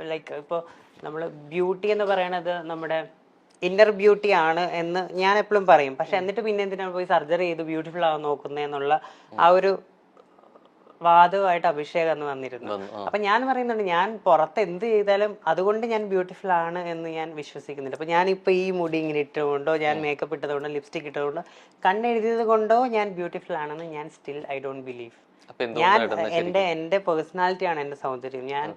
Like ഇപ്പോൾ നമ്മൾ beauty എന്ന് പറയണത് നമ്മുടെ ഇന്നർ ബ്യൂട്ടി ആണ് എന്ന് ഞാൻ എപ്പോഴും പറയും. പക്ഷെ എന്നിട്ട് പിന്നെ എന്തിനാണ് പോയി സർജറി ചെയ്ത് ബ്യൂട്ടിഫുൾ ആവാൻ നോക്കുന്നത് എന്നുള്ള ആ ഒരു വാദമായിട്ട് അഭിഷേക് അന്ന് വന്നിരുന്നു. അപ്പൊ ഞാൻ പറയുന്നുണ്ട്, ഞാൻ പുറത്ത് എന്ത് ചെയ്താലും അതുകൊണ്ട് ഞാൻ ബ്യൂട്ടിഫുൾ ആണ് എന്ന് ഞാൻ വിശ്വസിക്കുന്നുണ്ട്. അപ്പൊ ഞാനിപ്പോ ഈ മുടി ഇങ്ങനെ ഇട്ടുകൊണ്ടോ, ഞാൻ മേക്കപ്പ് ഇട്ടതുകൊണ്ടോ, ലിപ്സ്റ്റിക് ഇട്ടതുകൊണ്ടോ, കണ്ണെഴുതിയത് കൊണ്ടോ ഞാൻ ബ്യൂട്ടിഫുൾ ആണെന്ന് ഞാൻ സ്റ്റിൽ ഐ ഡോണ്ട് ബിലീവ്. ഞാൻ എന്റെ പേഴ്സണാലിറ്റിയാണ് എന്റെ സൗന്ദര്യം. ഞാൻ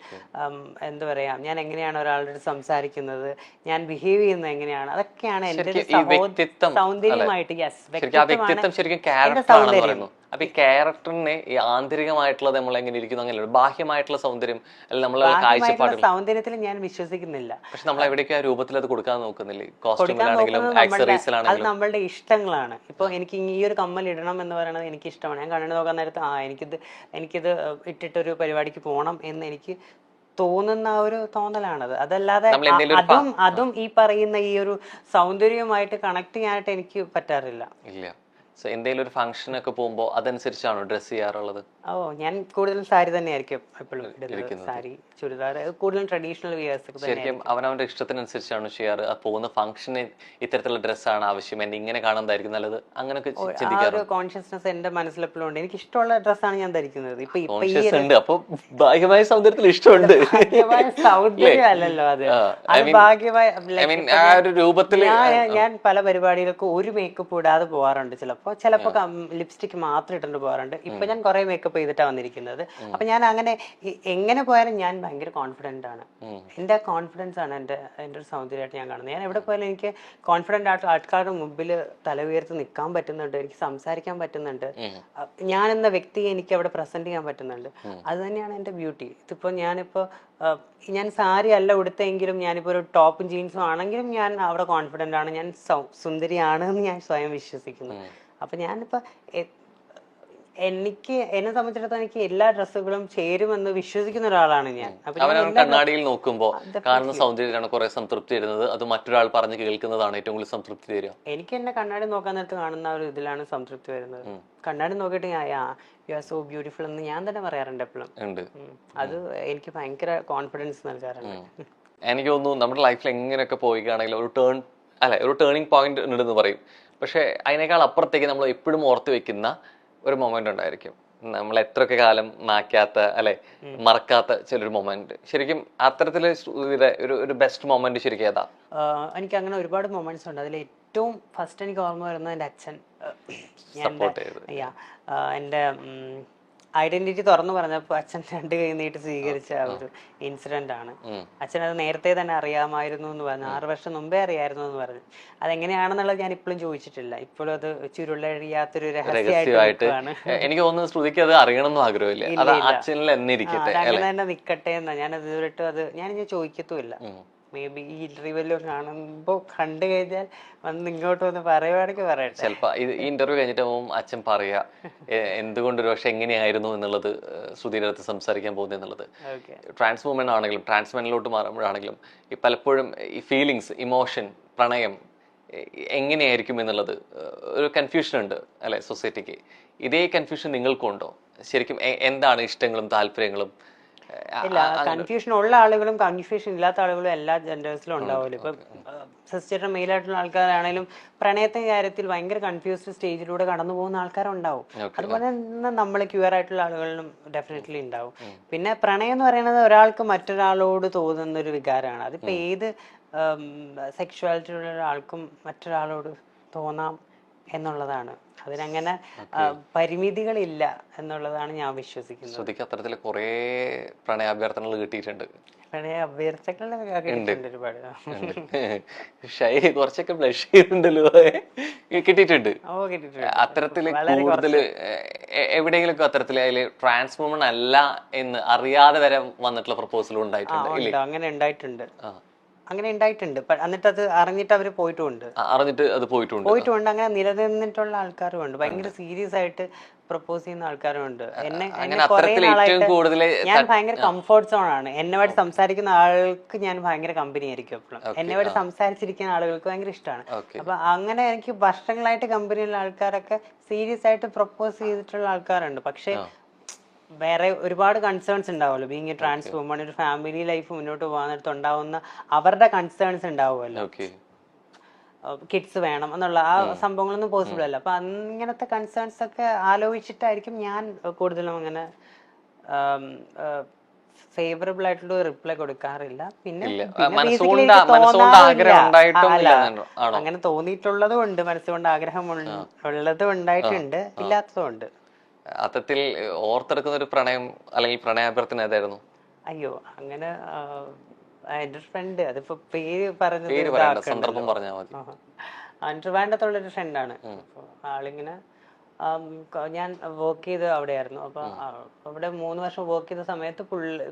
എന്താ പറയാ, ഞാൻ എങ്ങനെയാണ് ഒരാളുടെ അടുത്ത് സംസാരിക്കുന്നത്, ഞാൻ ബിഹേവ് ചെയ്യുന്നത് എങ്ങനെയാണ്, അതൊക്കെയാണ് എന്റെ സൗന്ദര്യമായിട്ട്. യെസ്, വ്യക്തിത്വമാണ് സൗന്ദര്യം. അപ്പൊ ഈ ക്യാരക്ടറിനെ ഈ ആന്തരികമായിട്ടുള്ളത് നമ്മൾ എങ്ങനെ ഇരിക്കുന്നു, അങ്ങനെ ബാഹ്യമായിട്ടുള്ള സൗന്ദര്യം കാഴ്ചപ്പാടുകൾ സൗന്ദര്യത്തിൽ ഞാൻ വിശ്വസിക്കുന്നില്ല. പക്ഷെ നമ്മൾ എവിടേക്ക് ആ രൂപത്തിൽ അത് കൊടുക്കാൻ നോക്കുന്നില്ല. കോസ്റ്റ്യൂമിലാണെങ്കിലും ആക്സസറീസിലാണെങ്കിലും അത് നമ്മളുടെ ഇഷ്ടങ്ങളാണ്. ഇപ്പൊ എനിക്ക് ഈ ഒരു കമ്മൽ ഇടണം എന്ന് പറയുന്നത് എനിക്ക് ഇഷ്ടമാണ്. ഞാൻ കണ്ണു നോക്കാൻ നേരത്ത് എനിക്കിത് ഇട്ടിട്ടൊരു പരിപാടിക്ക് പോകണം എന്ന് എനിക്ക് തോന്നുന്ന ഒരു തോന്നലാണത്. അതല്ലാതെ അതും ഈ പറയുന്ന ഈ ഒരു സൗന്ദര്യവുമായിട്ട് കണക്ട് ചെയ്യാനായിട്ട് എനിക്ക് പറ്റാറില്ല. എന്തെങ്കിലും ഒരു ഫംഗ്ഷൻ ഒക്കെ പോകുമ്പോൾ അതനുസരിച്ചാണോ ഡ്രസ് ചെയ്യാറുള്ളത്? ഞാൻ കൂടുതലും സാരി തന്നെയായിരിക്കും എപ്പോഴും ഇടുന്നത്. സാരി, ചുരിദാർ, കൂടുതലും ട്രഡീഷണൽ വിയേഴ്സ്. ശരിക്കും അവനവന്റെ ഇഷ്ടത്തിനനുസരിച്ചാണ് ചെയ്യാറ്. പോകുന്ന ഫംഗ്ഷന് ഇത്തരത്തിലുള്ള ഡ്രസ്സാണ് ആവശ്യം, എന്നെ ഇങ്ങനെ കാണുന്നതായിരിക്കും നല്ലത്, അങ്ങനെയൊക്കെ ഒരു കോൺഷ്യസ്നെസ് എന്റെ മനസ്സിലെപ്പോഴും ഉണ്ട്. എനിക്ക് ഇഷ്ടമുള്ള ഡ്രസ്സാണ് ഞാൻ ധരിക്കുന്നത്. അപ്പൊ ഭാഗ്യമായ സൗന്ദര്യത്തിൽ ഇഷ്ടമുണ്ട്. സൗന്ദര്യം അല്ലല്ലോ അത്, ഭാഗ്യമായ രൂപത്തിൽ. ഞാൻ പല പരിപാടികൾക്ക് ഒരു മേക്കപ്പ് ഇടാതെ പോകാറുണ്ട്. ചിലപ്പോ ലിപ്സ്റ്റിക് മാത്രം ഇട്ടിട്ട് പോകാറുണ്ട്. ഇപ്പൊ ഞാൻ കുറെ മേക്കപ്പ് ചെയ്തിട്ടാണ് വന്നിരിക്കുന്നത്. അപ്പൊ ഞാൻ അങ്ങനെ എങ്ങനെ പോയാലും ഞാൻ ഭയങ്കര കോൺഫിഡന്റ് ആണ്. എന്റെ കോൺഫിഡൻസ് ആണ് എന്റെ ഒരു സൗന്ദര്യമായിട്ട് ഞാൻ കാണുന്നത്. ഞാൻ എവിടെ പോയാലും എനിക്ക് കോൺഫിഡന്റ് ആയിട്ട് ആൾക്കാരുടെ മുമ്പിൽ തല ഉയർത്തി നിൽക്കാൻ പറ്റുന്നുണ്ട്, എനിക്ക് സംസാരിക്കാൻ പറ്റുന്നുണ്ട്, ഞാൻ എന്ന വ്യക്തിയെ എനിക്ക് അവിടെ പ്രസന്റ് ചെയ്യാൻ പറ്റുന്നുണ്ട്. അത് തന്നെയാണ് എന്റെ ബ്യൂട്ടി. ഇതിപ്പോ ഞാൻ സാരി അല്ല ഉടുത്തെങ്കിലും, ഞാനിപ്പോ ഒരു ടോപ്പും ജീൻസും ആണെങ്കിലും ഞാൻ അവിടെ കോൺഫിഡന്റ് ആണ്, ഞാൻ സുന്ദരിയാണ് എന്ന് ഞാൻ സ്വയം വിശ്വസിക്കുന്നു. അപ്പൊ ഞാനിപ്പോ എന്നെ സംബന്ധിച്ചിടത്തോളം എനിക്ക് എല്ലാ ഡ്രസ്സുകളും ചേരുമെന്ന് വിശ്വസിക്കുന്ന ഒരാളാണ് ഞാൻ. കണ്ണാടിയിൽ നോക്കുമ്പോൾ കാണുന്ന സൗന്ദര്യമാണ് കുറെ സംതൃപ്തി തരുന്നത്, അത് മറ്റൊരാൾ പറഞ്ഞു കേൾക്കുന്നതാണ് ഏറ്റവും കൂടുതൽ സംതൃപ്തി തരിക. എനിക്ക് എന്നെ കണ്ണാടി നോക്കാൻ നേരത്ത് കാണുന്ന ഒരു ഇതിലാണ് സംതൃപ്തി വരുന്നത്. കണ്ണാടി നോക്കിയിട്ട് യു ആർ സോ ബ്യൂട്ടിഫുൾ എന്ന് ഞാൻ തന്നെ പറയാറുണ്ട് എപ്പോഴും. അത് എനിക്ക് ഭയങ്കര കോൺഫിഡൻസ് നൽകാറുണ്ട്. എനിക്ക് തോന്നുന്നു നമ്മുടെ ലൈഫിൽ എങ്ങനെയൊക്കെ പോയിക്കാണെങ്കിൽ ഒരു ടേണിംഗ് പോയിന്റ് ഉണ്ടെന്ന് പറയും. പക്ഷെ അതിനേക്കാൾ അപ്പുറത്തേക്ക് നമ്മൾ എപ്പോഴും ഓർത്ത് വെക്കുന്ന ഒരു മൊമെന്റ് ഉണ്ടായിരിക്കും, നമ്മൾ എത്രയൊക്കെ കാലം മാറ്റാത്ത മറക്കാത്ത ചിലൊരു മൊമെന്റ്. ശരിക്കും അത്തരത്തില് ഒരു ബെസ്റ്റ് മൊമെന്റ് ശരിക്കും ഏതാ? എനിക്ക് അങ്ങനെ ഒരുപാട് മൊമെന്റ്സ് ഉണ്ട്. അതിൽ ഏറ്റവും ഫസ്റ്റ് എനിക്ക് ഓർമ്മ വരുന്നത് എൻ്റെ അച്ഛൻ എൻ്റെ ഐഡന്റിറ്റി തുറന്നു പറഞ്ഞപ്പോൾ അച്ഛൻ 2 കൈ നീട്ടി സ്വീകരിച്ച ഒരു ഇൻസിഡന്റ് ആണ്. അച്ഛൻ അത് നേരത്തെ തന്നെ അറിയാമായിരുന്നു എന്ന് പറഞ്ഞു, 6 വർഷം മുമ്പേ അറിയായിരുന്നു എന്ന് പറഞ്ഞു. അതെങ്ങനെയാണെന്നുള്ളത് ഞാൻ ഇപ്പോഴും ചോദിച്ചിട്ടില്ല. ഇപ്പോഴും അത് ചുരുളഴിയാത്തൊരു രഹസ്യമായിട്ട് എനിക്ക് തോന്നുന്നു ശ്രുതിക്ക് അത് അറിയണമെന്നും ആഗ്രഹമില്ല. അങ്ങനെ തന്നെ നിക്കട്ടെ എന്നാ ഞാൻ ഇതുവരെയായിട്ടും അത് ഞാൻ ചോദിക്കത്തുമില്ല. മേ ബി ഈ ഇന്റർവ്യൂ കാണുമ്പോ കണ്ടു കഴിഞ്ഞാൽ ഇങ്ങോട്ട് വന്ന് പറയുവാണെങ്കിൽ പറയട്ടെ. ചിലപ്പോ ഈ ഇന്റർവ്യൂ കഴിഞ്ഞിട്ട് അച്ഛൻ പറയാ എന്തുകൊണ്ടൊരു പക്ഷെ എങ്ങനെയായിരുന്നു എന്നുള്ളത് ശ്രുതിയുടെ അടുത്ത് സംസാരിക്കാൻ പോകുന്നത് എന്നുള്ളത്. ട്രാൻസ് വുമൻ ആണെങ്കിലും ട്രാൻസ്മെനിലോട്ട് മാറുമ്പോഴാണെങ്കിലും ഈ പലപ്പോഴും ഈ ഫീലിങ്സ്, ഇമോഷൻ, പ്രണയം എങ്ങനെയായിരിക്കും എന്നുള്ളത് ഒരു കൺഫ്യൂഷൻ ഉണ്ട് അല്ലെ സൊസൈറ്റിക്ക്. ഇതേ കൺഫ്യൂഷൻ നിങ്ങൾക്കുണ്ടോ? ശരിക്കും എന്താണ് ഇഷ്ടങ്ങളും താല്പര്യങ്ങളും? ഇല്ല, കൺഫ്യൂഷൻ ഉള്ള ആളുകളും കൺഫ്യൂഷൻ ഇല്ലാത്ത ആളുകളും എല്ലാ ജെൻഡേഴ്സിലും ഉണ്ടാവുമല്ലോ. ഇപ്പൊ സിസ്റ്റർ മെയിലായിട്ടുള്ള ആൾക്കാരാണെങ്കിലും പ്രണയത്തിന്റെ കാര്യത്തിൽ ഭയങ്കര കൺഫ്യൂസ്ഡ് സ്റ്റേജിലൂടെ കടന്നു പോകുന്ന ആൾക്കാരുണ്ടാവും. അതുപോലെ തന്നെ നമ്മൾ ക്യൂർ ആയിട്ടുള്ള ആളുകളിലും ഡെഫിനറ്റ്ലി ഉണ്ടാവും. പിന്നെ പ്രണയം എന്ന് പറയുന്നത് ഒരാൾക്ക് മറ്റൊരാളോട് തോന്നുന്ന ഒരു വികാരമാണ്. അതിപ്പോ ഏത് സെക്ഷുവാലിറ്റി ഉള്ള ഒരാൾക്കും മറ്റൊരാളോട് തോന്നാം എന്നുള്ളതാണ്. അതിനങ്ങനെ പരിമിതികളില്ല എന്നുള്ളതാണ് ഞാൻ വിശ്വസിക്കുന്നത്. അത്തരത്തിൽ കുറെ പ്രണയാഭ്യർത്ഥനകൾ കിട്ടിയിട്ടുണ്ട്. കുറച്ചൊക്കെ ബ്ലഷ് ചെയ്യുന്നുണ്ടല്ലോ, കിട്ടിയിട്ടുണ്ട്. അത്തരത്തില് കൂടുതൽ എവിടെയെങ്കിലും അത്തരത്തില് അതില് ട്രാൻസ് വുമൺ അല്ല എന്ന് അറിയാതെ വരെ വന്നിട്ടുള്ള പ്രപ്പോസലും ഉണ്ടായിട്ടുണ്ട്. അങ്ങനെ ഉണ്ടായിട്ടുണ്ട്. എന്നിട്ട് അത് അറിഞ്ഞിട്ട് അവര് പോയിട്ടുണ്ട്. അങ്ങനെ നിലനിന്നിട്ടുള്ള ആൾക്കാരും ഉണ്ട്. ഭയങ്കര സീരിയസ് ആയിട്ട് പ്രപ്പോസ് ചെയ്യുന്ന ആൾക്കാരും ഉണ്ട്. ഞാൻ ഭയങ്കര കംഫർട്ട് സോൺ ആണ്. എന്നോട് സംസാരിക്കുന്ന ആൾക്ക് ഞാൻ ഭയങ്കര കമ്പനി ആയിരിക്കും എപ്പോഴും. എന്നോട് സംസാരിച്ചിരിക്കുന്ന ആളുകൾക്ക് ഭയങ്കര ഇഷ്ടമാണ്. അപ്പൊ അങ്ങനെ എനിക്ക് വർഷങ്ങളായിട്ട് കമ്പനിയുള്ള ആൾക്കാരൊക്കെ സീരിയസ് ആയിട്ട് പ്രപ്പോസ് ചെയ്തിട്ടുള്ള ആൾക്കാരുണ്ട്. പക്ഷെ വേറെ ഒരുപാട് കൺസേൺസ് ഉണ്ടാവുമല്ലോ ബീങ് എ ട്രാൻസ് വുമൺ, ഒരു ഫാമിലി ലൈഫ് മുന്നോട്ട് പോകാനായിട്ട് ഉണ്ടാവുന്ന അവരുടെ കൺസേൺസ് ഉണ്ടാവുമല്ലോ. കിഡ്സ് വേണം എന്നുള്ള ആ സംഭവങ്ങളൊന്നും പോസിബിൾ അല്ല. അപ്പൊ അങ്ങനത്തെ കൺസേൺസ് ഒക്കെ ആലോചിച്ചിട്ടായിരിക്കും ഞാൻ കൂടുതലും അങ്ങനെ ഫേവറബിൾ ആയിട്ടുള്ള റിപ്ലൈ കൊടുക്കാറില്ല. പിന്നെ അങ്ങനെ തോന്നിയിട്ടുള്ളതും ഉണ്ട്, മനസ്സുകൊണ്ട് ആഗ്രഹം ഉള്ളതും ഉണ്ടായിട്ടുണ്ട്, ഇല്ലാത്തതും ഉണ്ട്. അത്തരത്തിൽ ഓർത്തെടുക്കുന്ന ഒരു പ്രണയം അല്ലെങ്കിൽ പ്രണയാഭ്യർത്ഥന ഏതായിരുന്നു? അയ്യോ അങ്ങനെ എന്റെ ഒരു ഫ്രണ്ട്, അതിപ്പോ പേര് പറഞ്ഞത് സന്ദർഭം പറഞ്ഞാൽ മതി. ട്രിവാൻഡ്രത്തുള്ളൊരു ഫ്രണ്ടാണ്. ആളിങ്ങനെ ഞാൻ വർക്ക് ചെയ്ത് അവിടെയായിരുന്നു. അപ്പൊ അവിടെ 3 വർഷം വർക്ക് ചെയ്ത സമയത്ത്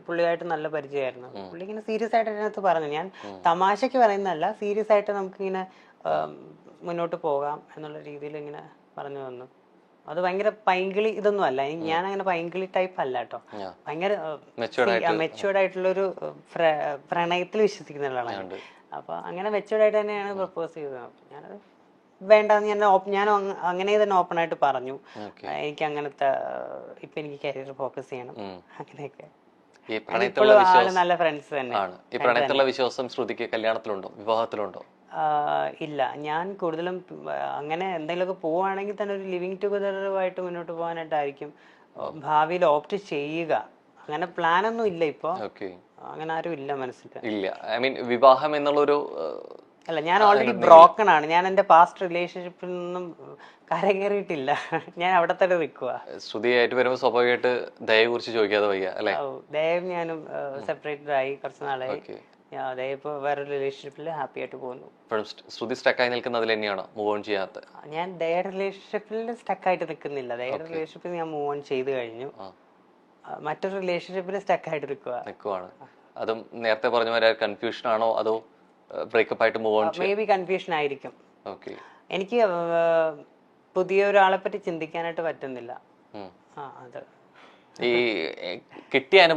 പുള്ളിയായിട്ട് നല്ല പരിചയമായിരുന്നു. പുള്ളി ഇങ്ങനെ സീരിയസ് ആയിട്ട് അതിനകത്ത് പറഞ്ഞു, ഞാൻ തമാശക്ക് പറയുന്നതല്ല, സീരിയസ് ആയിട്ട് നമുക്കിങ്ങനെ മുന്നോട്ട് പോകാം എന്നുള്ള രീതിയിൽ ഇങ്ങനെ പറഞ്ഞു തന്നു. അത് ഭയങ്കര പൈങ്കിളി ഇതൊന്നും അല്ല, ഞാൻ അങ്ങനെ പൈങ്കിളി ടൈപ്പ് അല്ല കേട്ടോ. ഭയങ്കര മെച്ചുവേർഡ് ആയിട്ടുള്ളൊരു പ്രണയത്തിൽ വിശ്വസിക്കുന്ന ഒരാളാണ്. അപ്പൊ അങ്ങനെ മെച്ചുവേർഡ് ആയിട്ട് തന്നെയാണ് പ്രപ്പോസ് ചെയ്തത്. ഞാനത് വേണ്ടെന്ന് ഞാൻ അങ്ങനെ തന്നെ ഓപ്പൺ ആയിട്ട് പറഞ്ഞു. എനിക്ക് അങ്ങനത്തെ ഇപ്പൊ എനിക്ക് കരിയർ ഫോക്കസ് ചെയ്യണം അങ്ങനെയൊക്കെ. ആള് നല്ല ഫ്രണ്ട്സ് തന്നെയാണ്. ഈ പ്രണയത്തിലുള്ള വിശ്വാസം ശ്രുതിക്ക് കല്യാണത്തിലുണ്ടോ, വിവാഹത്തിലുണ്ടോ? ഇല്ല, ഞാൻ കൂടുതലും അങ്ങനെ എന്തെങ്കിലുമൊക്കെ പോവുകയാണെങ്കിൽ തന്നെ ഒരു ലിവിങ് ടുഗദറുമായിട്ട് മുന്നോട്ട് പോകാനായിട്ടായിരിക്കും ഭാവിയിൽ ഓപ്റ്റ് ചെയ്യുക. അങ്ങനെ പ്ലാനൊന്നും ഇല്ല ഇപ്പൊ, അങ്ങനെ ആരും ഇല്ല മനസ്സിൽ. ഇല്ല, ഐ മീൻ വിവാഹം എന്നുള്ളൊരു അല്ല, ഞാൻ ഓൾറെഡി ബ്രോക്കൺ ആണ്. ഞാൻ എന്റെ പാസ്റ്റ് റിലേഷൻഷിപ്പിൽ നിന്നും കരകയറിയിട്ടില്ല, ഞാൻ അവിടെ തന്നെ നിൽക്കുക. ശ്രുതിയായിട്ട് വരുമ്പോൾ സ്വാഭാവികമായിട്ട് ദയയെ കുറിച്ച് ചോദിക്കാതെ വയ്യ അല്ലേ? ദയവും ഞാനും സെപ്പറേറ്റഡ് ആയി കുറച്ച് നാളായി. ഇപ്പൊ വേറെ റിലേഷൻഷിപ്പിൽ ഹാപ്പി ആയിട്ട് പോകുന്നു. ശ്രുതി സ്റ്റക്കായി നിൽക്കുന്നതിൽ തന്നെയാണോ മൂവ് ഓൺ ചെയ്യാത്ത? ഞാൻ ദയ റിലേഷൻഷിപ്പിൽ സ്റ്റക്കായിട്ട് നിൽക്കുന്നില്ല. ദയ റിലേഷൻഷിപ്പിൽ ഞാൻ മൂവ് ഓൺ ചെയ്ത് കഴിഞ്ഞു. മറ്റൊരു റിലേഷൻഷിപ്പിൽ സ്റ്റക്കായിട്ട് നിൽക്കുവാണ്. അതും നേരത്തെ പറഞ്ഞ പോലെ കൺഫ്യൂഷൻ ആണോ അതോ ബ്രേക്കപ്പ് ആയിട്ട് move on? May be confusion ആയിരിക്കും. എനിക്ക് പുതിയ ഒരാളെ പറ്റി ചിന്തിക്കാനായിട്ട് പറ്റുന്നില്ല. ഈ കിട്ടിയ അനുഭവം